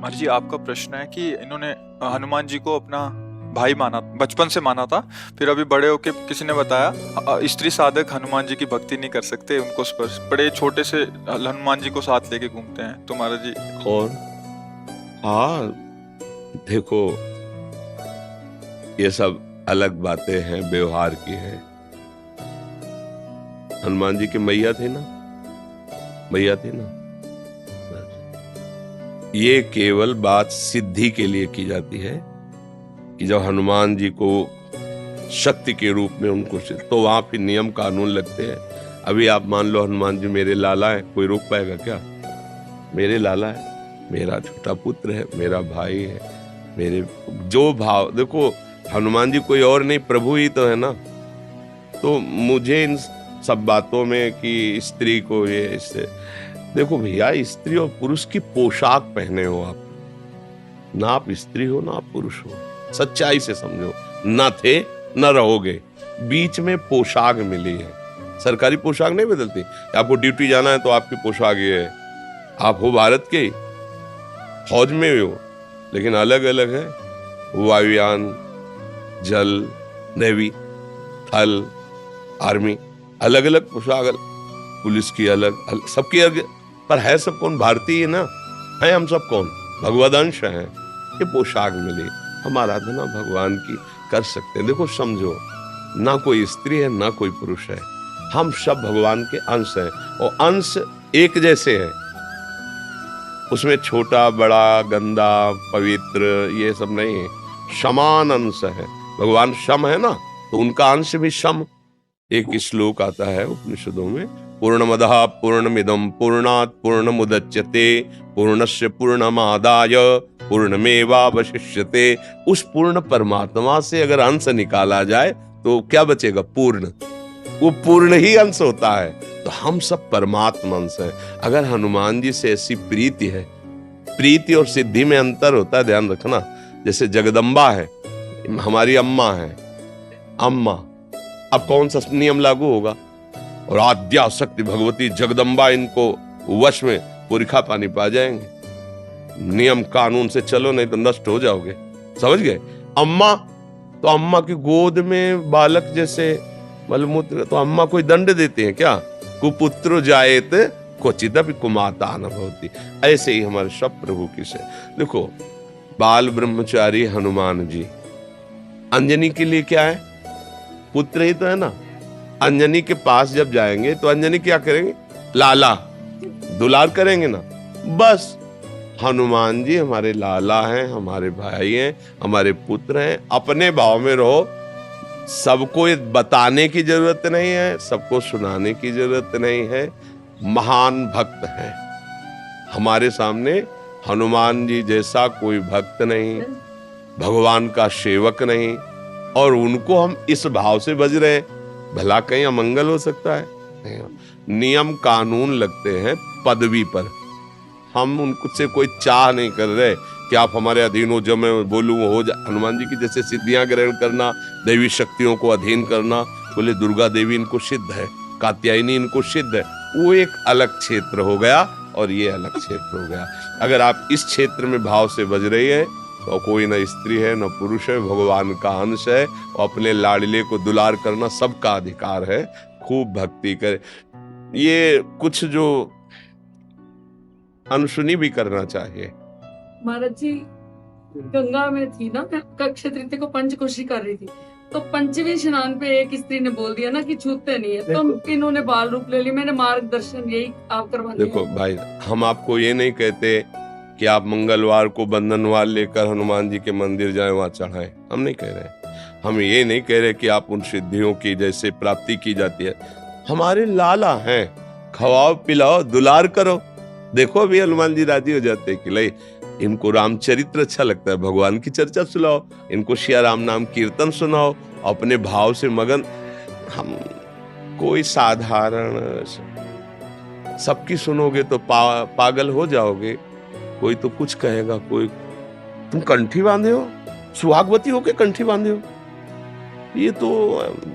महाराज जी, आपका प्रश्न है कि इन्होंने हनुमान जी को अपना भाई माना, बचपन से माना था। फिर अभी बड़े होके किसी ने बताया स्त्री साधक हनुमान जी की भक्ति नहीं कर सकते, उनको स्पर्श, बड़े छोटे से हनुमान जी को साथ लेके घूमते हैं। तो महाराज जी कौन? हाँ, देखो, ये सब अलग बातें हैं, व्यवहार की हैं। हनुमान जी के मैया थे ना, मैया थे ना। ये केवल बात सिद्धि के लिए की जाती है कि जब हनुमान जी को शक्ति के रूप में उनको तो वहां फिर नियम कानून लगते हैं। अभी आप मान लो हनुमान जी मेरे लाला है, कोई रोक पाएगा क्या? मेरे लाला है, मेरा छोटा पुत्र है, मेरा भाई है, मेरे जो भाव, देखो हनुमान जी कोई और नहीं, प्रभु ही तो है ना। तो मुझे इन सब बातों में कि स्त्री को ये इससे, देखो भैया, स्त्री और पुरुष की पोशाक पहने हो आप, ना आप स्त्री हो ना आप पुरुष हो, सच्चाई से समझो। ना थे ना रहोगे, बीच में पोशाक मिली है। सरकारी पोशाक नहीं बदलती, आपको ड्यूटी जाना है तो आपकी पोशाक ये है। आप हो भारत के, फौज में हो, लेकिन अलग अलग है। वायुयान, जल, नेवी, थल, आर्मी, अलग अलग पोशाक, पुलिस की अलग, सबकी अलग, पर है सब कौन? भारतीय है ना, है हम सब कौन? भगवदंश हैं। ये पोशाक मिली, हम आराधना भगवान की कर सकते हैं। देखो समझो, ना कोई स्त्री है ना कोई पुरुष है, हम सब भगवान के अंश हैं, और अंश एक जैसे हैं। उसमें छोटा बड़ा, गंदा पवित्र ये सब नहीं है, समान अंश है। भगवान शम है ना, तो उनका अंश भी शम। एक श्लोक आता है उपनिषदों में, पूर्णमदः पूर्णमिदं पूर्णात् पूर्णमुदच्यते पूर्णस्य पूर्णमादाय पूर्णमेवावशिष्यते। उस पूर्ण परमात्मा से अगर अंश निकाला जाए तो क्या बचेगा? पूर्ण। वो पूर्ण ही अंश होता है। तो हम सब परमात्मा अंश हैं। अगर हनुमान जी से ऐसी प्रीति है, प्रीति और सिद्धि में अंतर होता है, ध्यान रखना। जैसे जगदम्बा है, हमारी अम्मा है, अम्मा, अब कौन सा नियम लागू होगा? और आद्या शक्ति भगवती जगदम्बा, इनको वश में पुरखा पानी पा जाएंगे। नियम कानून से चलो, नहीं तो नष्ट हो जाओगे। समझ गए? अम्मा, तो अम्मा की गोद में बालक जैसे मलमूत्र, तो अम्मा कोई दंड देते हैं क्या? कुपुत्र जायेत क्वचिदपि कुमाता न भवति। ऐसे ही हमारे सब प्रभु की से। देखो, बाल ब्रह्मचारी हनुमान जी, अंजनी के लिए क्या है? पुत्र ही तो है ना। अंजनी के पास जब जाएंगे तो अंजनी क्या करेंगे? लाला, दुलार करेंगे ना। बस हनुमान जी हमारे लाला हैं, हमारे भाई हैं, हमारे पुत्र हैं। अपने भाव में रहो, सबको बताने की जरूरत नहीं है, सबको सुनाने की जरूरत नहीं है। महान भक्त हैं हमारे सामने, हनुमान जी जैसा कोई भक्त नहीं, भगवान का सेवक नहीं, और उनको हम इस भाव से बज रहे हैं, भला कहीं अमंगल हो सकता है? नियम कानून लगते हैं पदवी पर, हम उनसे कोई चाह नहीं कर रहे कि आप हमारे अधीन हो, जो मैं बोलूं वो हो जाए। हनुमान जी की जैसे सिद्धियां ग्रहण करना, दैवी शक्तियों को अधीन करना, बोले दुर्गा देवी इनको सिद्ध है, कात्यायनी इनको सिद्ध है, वो एक अलग क्षेत्र हो गया और ये अलग क्षेत्र हो गया। अगर आप इस क्षेत्र में भाव से बज रही है तो कोई न स्त्री है न पुरुष है, भगवान का अंश है, और अपने लाडले को दुलार करना सबका अधिकार है। खूब भक्ति करे। ये कुछ जो अनसुनी भी करना चाहिए। महाराज जी, गंगा में थी ना, मैं अक्षय तृतीया को पंचकोशी कर रही थी, तो पंचवें स्नान पे एक स्त्री ने बोल दिया ना कि छूते नहीं है, तो इन्होंने बाल रूप ले लिया। मैंने मार्गदर्शन यही आप करवा दिया। देखो भाई, हम आपको ये नहीं कहते कि आप मंगलवार को बंधनवार लेकर हनुमान जी के मंदिर जाएं, वहां चढ़ाएं, हम नहीं कह रहे। हम ये नहीं कह रहे कि आप उन सिद्धियों की जैसे प्राप्ति की जाती है। हमारे लाला हैं, खवाओ पिलाओ दुलार करो। देखो अभी हनुमान जी राजी हो जाते हैं कि ले, इनको रामचरित्र अच्छा लगता है, भगवान की चर्चा सुनाओ, इनको सिया राम नाम कीर्तन सुनाओ, अपने भाव से मगन। हम कोई साधारण सबकी सुनोगे तो पागल हो जाओगे। कोई तो कुछ कहेगा, कोई तुम कंठी बांधे हो, सुहागवती होके कंठी बांधे हो, ये तो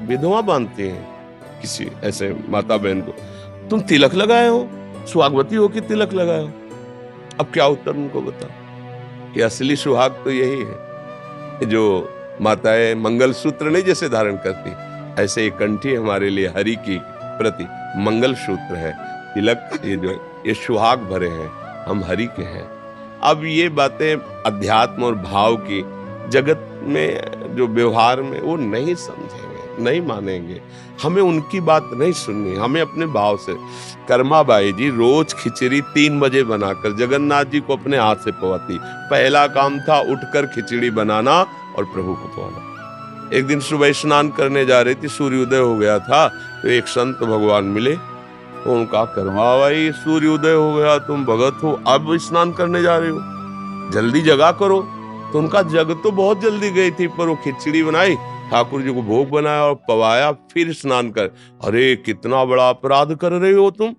विधवा बांधते हैं किसी ऐसे माता बहन को। तुम तिलक लगाए हो, सुहागवती हो कि तिलक लगाए हो? अब क्या उत्तर उनको बताओ? कि असली सुहाग तो यही है जो माताएं मंगलसूत्र नहीं जैसे धारण करती, ऐसे एक कंठी हमारे लिए हरि की प्रति मंगलसूत्र है, तिलक, ये जो ये सुहाग भरे हैं, हम हरि के हैं। अब ये बातें अध्यात्म और भाव की जगत में जो व्यवहार में वो नहीं समझेंगे, नहीं मानेंगे, हमें उनकी बात नहीं सुननी, हमें अपने भाव से। कर्माबाई जी रोज खिचड़ी 3 बजे बनाकर जगन्नाथ जी को अपने हाथ से पवाती। पहला काम था उठकर खिचड़ी बनाना और प्रभु को पवाना। एक दिन सुबह स्नान करने जा रही थी, सूर्योदय हो गया था, तो एक संत भगवान मिले, तो उनका कर्माबाई सूर्योदय हो गया, तुम भगत हो, अब स्नान करने जा रहे हो, जल्दी जगा करो। तो उनका जग तो बहुत जल्दी गई थी, पर वो खिचड़ी बनाई, ठाकुर जी को भोग बनाया और पवाया, फिर स्नान कर। अरे कितना बड़ा अपराध कर रहे हो तुम,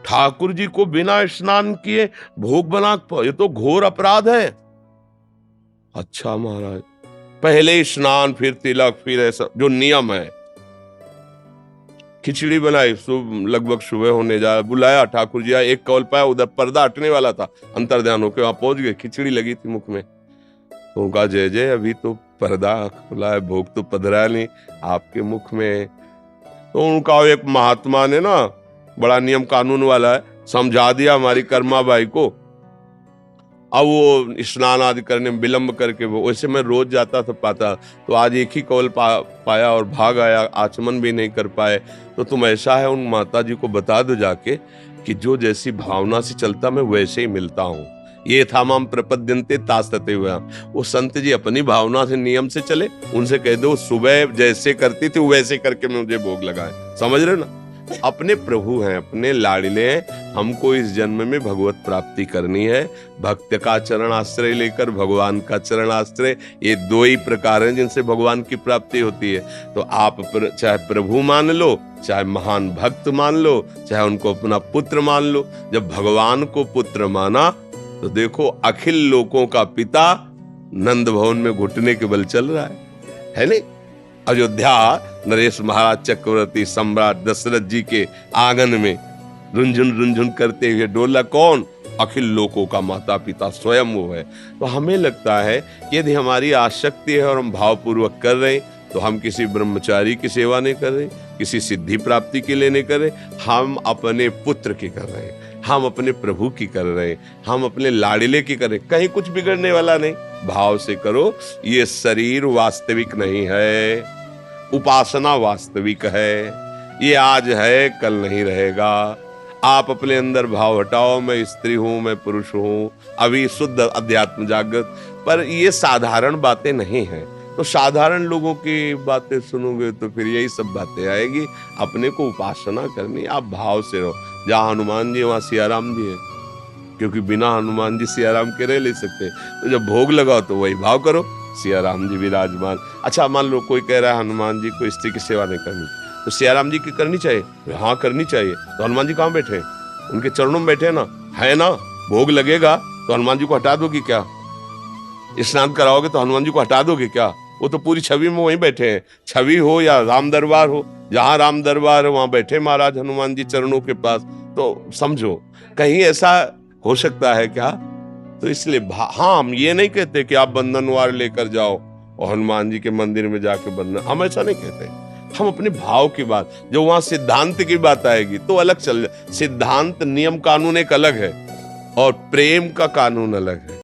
ठाकुर जी को बिना स्नान किए भोग बना, ये तो घोर अपराध है। अच्छा महाराज, पहले स्नान फिर तिलक फिर ऐसा जो नियम है। खिचड़ी बनाई, लगभग सुबह होने जा, बुलाया, ठाकुर जी आए, एक कौल पाया, उधर पर्दा हटने वाला था, अंतर्ध्यान होकर वहां पहुंच गए, खिचड़ी लगी थी मुख में। तो उनका जय जय, अभी तो पर्दा खुला है, भोग तो पधरा नहीं आपके मुख में। तो उनका एक महात्मा ने ना, बड़ा नियम कानून वाला है, समझा दिया हमारी कर्माबाई को। अब वो स्नान आदि करने में विलंब करके, वो वैसे मैं रोज जाता था पाता, तो आज एक ही कौल पाया और भाग आया, आचमन भी नहीं कर पाए। तो तुम ऐसा है उन माता जी को बता दो जाके कि जो जैसी भावना से चलता मैं वैसे ही मिलता हूँ। ये था माम प्रपद्यन्ते तास्तते हुआ, वो संत जी अपनी भावना से नियम से चले, उनसे कह दो सुबह जैसे करती थी वैसे करके मुझे भोग लगाए। समझ रहे ना, अपने प्रभु हैं, अपने लाडले हैं, हमको इस जन्म में भगवत प्राप्ति करनी है। भक्त का चरण आश्रय लेकर भगवान का चरण आश्रय, ये 2 ही प्रकार हैं जिनसे भगवान की प्राप्ति होती है। तो आप चाहे प्रभु मान लो, चाहे महान भक्त मान लो, चाहे उनको अपना पुत्र मान लो। जब भगवान को पुत्र माना तो देखो अखिल लोकों का पिता नंद भवन में घुटने के बल चल रहा है नहीं? अयोध्या नरेश महाराज चक्रवर्ती सम्राट दशरथ जी के आंगन में रुंझुन रुंझुन करते हुए डोला कौन? अखिल लोकों का माता पिता स्वयं वो है। तो हमें लगता है यदि हमारी आसक्ति है और हम भावपूर्वक कर रहे हैं, तो हम किसी ब्रह्मचारी की सेवा नहीं कर रहे, किसी सिद्धि प्राप्ति के लिए नहीं कर रहे, हम अपने पुत्र की कर रहे हैं, हम अपने प्रभु की कर रहे हैं, हम अपने लाडले की कर रहे हैं। कहीं कुछ बिगड़ने वाला नहीं, भाव से करो। ये शरीर वास्तविक नहीं है, उपासना वास्तविक है, ये आज है कल नहीं रहेगा। आप अपने अंदर भाव हटाओ, मैं स्त्री हूं, मैं पुरुष हूं, अभी शुद्ध अध्यात्म जागृत। पर ये साधारण बातें नहीं हैं, तो साधारण लोगों की बातें सुनोगे तो फिर यही सब बातें आएगी। अपने को उपासना करनी, आप भाव से रहो। जहाँ हनुमान जी वहाँ सियाराम जी है, क्योंकि बिना हनुमान जी सियाराम के रह ले सकते। तो जब भोग लगाओ तो वही भाव करो, सियाराम जी विराजमान। अच्छा मान लो कोई कह रहा है हनुमान जी को स्त्री की सेवा नहीं करनी, तो सियाराम जी की करनी चाहिए? हाँ करनी चाहिए। तो हनुमान जी कहाँ बैठे? उनके चरणों में बैठे ना, है ना? भोग लगेगा तो हनुमान जी को हटा दोगी क्या? स्नान कराओगे तो हनुमान जी को हटा दोगे क्या? वो तो पूरी छवि में वहीं बैठे हैं। छवि हो या राम दरबार हो, जहाँ राम दरबार है वहां बैठे महाराज हनुमान जी चरणों के पास। तो समझो कहीं ऐसा हो सकता है क्या? तो इसलिए हाँ, हम ये नहीं कहते कि आप बंधनवार लेकर जाओ और हनुमान जी के मंदिर में जाके बंधन, हम ऐसा नहीं कहते। हम अपने भाव की बात, जो वहां सिद्धांत की बात आएगी तो अलग चल। सिद्धांत नियम कानून एक अलग है और प्रेम का कानून अलग है।